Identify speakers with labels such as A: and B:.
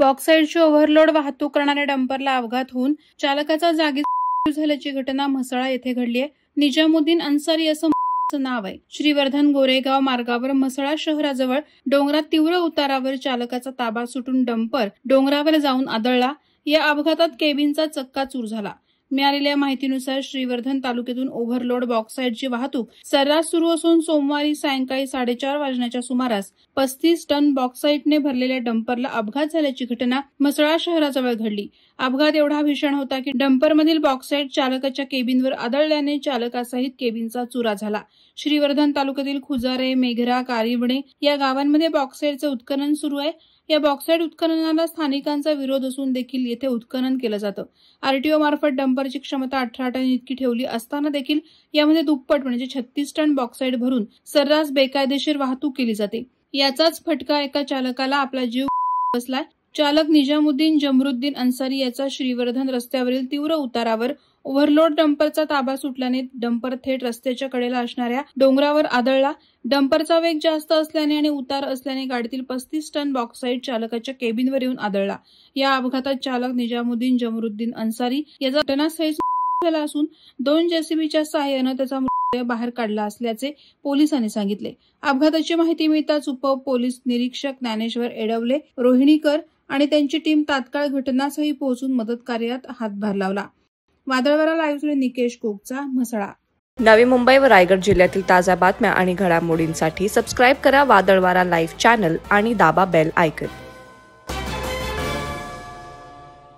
A: बॉक्साईडची overload वाहतूक करणाऱ्या डंपरला अपघात होऊन चालकाचा जागीच मृत्यू झाल्याची घटना म्हसळा येथे घडली आहे। निजामुद्दीन अन्सारी असं नाव आहे। श्रीवर्धन गोरेगाव मार्गावर म्हसळा शहराजवळ डोंगरात तीव्र उतारावर चालकाचा ताबा सुटून डंपर डोंगरावर जाऊन आदळला। या अपघातात केबिनचा चक्का चूर झाला। मिळालेल्या माहितीनुसार श्रीवर्धन तालुक्यातून ओव्हरलोड बॉक्साईडची वाहतूक सर्रास सुरू असून सोमवारी सायंकाळी 4:30 वाजण्याच्या सुमारास 35 टन बॉक्साईडने भरलेल्या डंपरला अपघात झाल्याची घटना म्हसळा शहराजवळ घडली। अपघात एवढा भीषण होता की डंपरमधील बॉक्साईड चालकाच्या केबिनवर आदळल्याने चालकासहित केबिनचा चुरा झाला। श्रीवर्धन तालुक्यातील खुजारे, मेघरा, कारिवणे या गावांमध्ये बॉक्साईडचे उत्खनन सुरू आहे। या बॉक्साईड उत्खननाला स्थानिकांचा विरोध असून देखील येथे उत्खनन केलं जातं। आरटीओ मार्फत डंपरची क्षमता 18 टन इतकी ठेवली असताना देखील यामध्ये दुप्पट म्हणजे 36 टन बॉक्साईड भरून सर्रास बेकायदेशीर वाहतूक केली जाते। याचाच फटका एका चालकाला आपला जीव बसलाय। चालक निजामुद्दीन जमरुद्दीन अन्सारी याचा श्रीवर्धन रस्त्यावरील तीव्र उतारावर ओव्हरलोड डंपरचा ताबा सुटल्याने डंपर थेट रस्त्याच्या कडेला असणाऱ्या डोंगरावर आदळला। डंपरचा वेग जास्त असल्याने आणि उतार असल्याने गाडीतील 35 टन बॉक्साईड चालकाच्या केबिनवर येऊन आदळला। या अपघातात चालक निजामुद्दीन जमरुद्दीन अन्सारी याचा घटनास्थळी झाला असून 2 जेसीबीच्या सहाय्याने त्याचा मृतदेह बाहेर काढला असल्याचे पोलिसांनी सांगितले। अपघाताची माहिती मिळताच उप पोलीस निरीक्षक ज्ञानेश्वर एडवले, रोहिणीकर आणि त्यांची टीम तात्काळ घटनास्थळी पोहोचून मदत कार्यात हातभार लावला। वादळवारा लाईव्हसाठी निकेश कोकचा, म्हसळा।
B: नवी मुंबई व रायगड जिल्ह्यातील ताज्या बातम्या आणि घडामोडींसाठी सबस्क्राईब करा वादळवारा लाईव्ह चॅनल आणि दाबा बेल आयकॉन।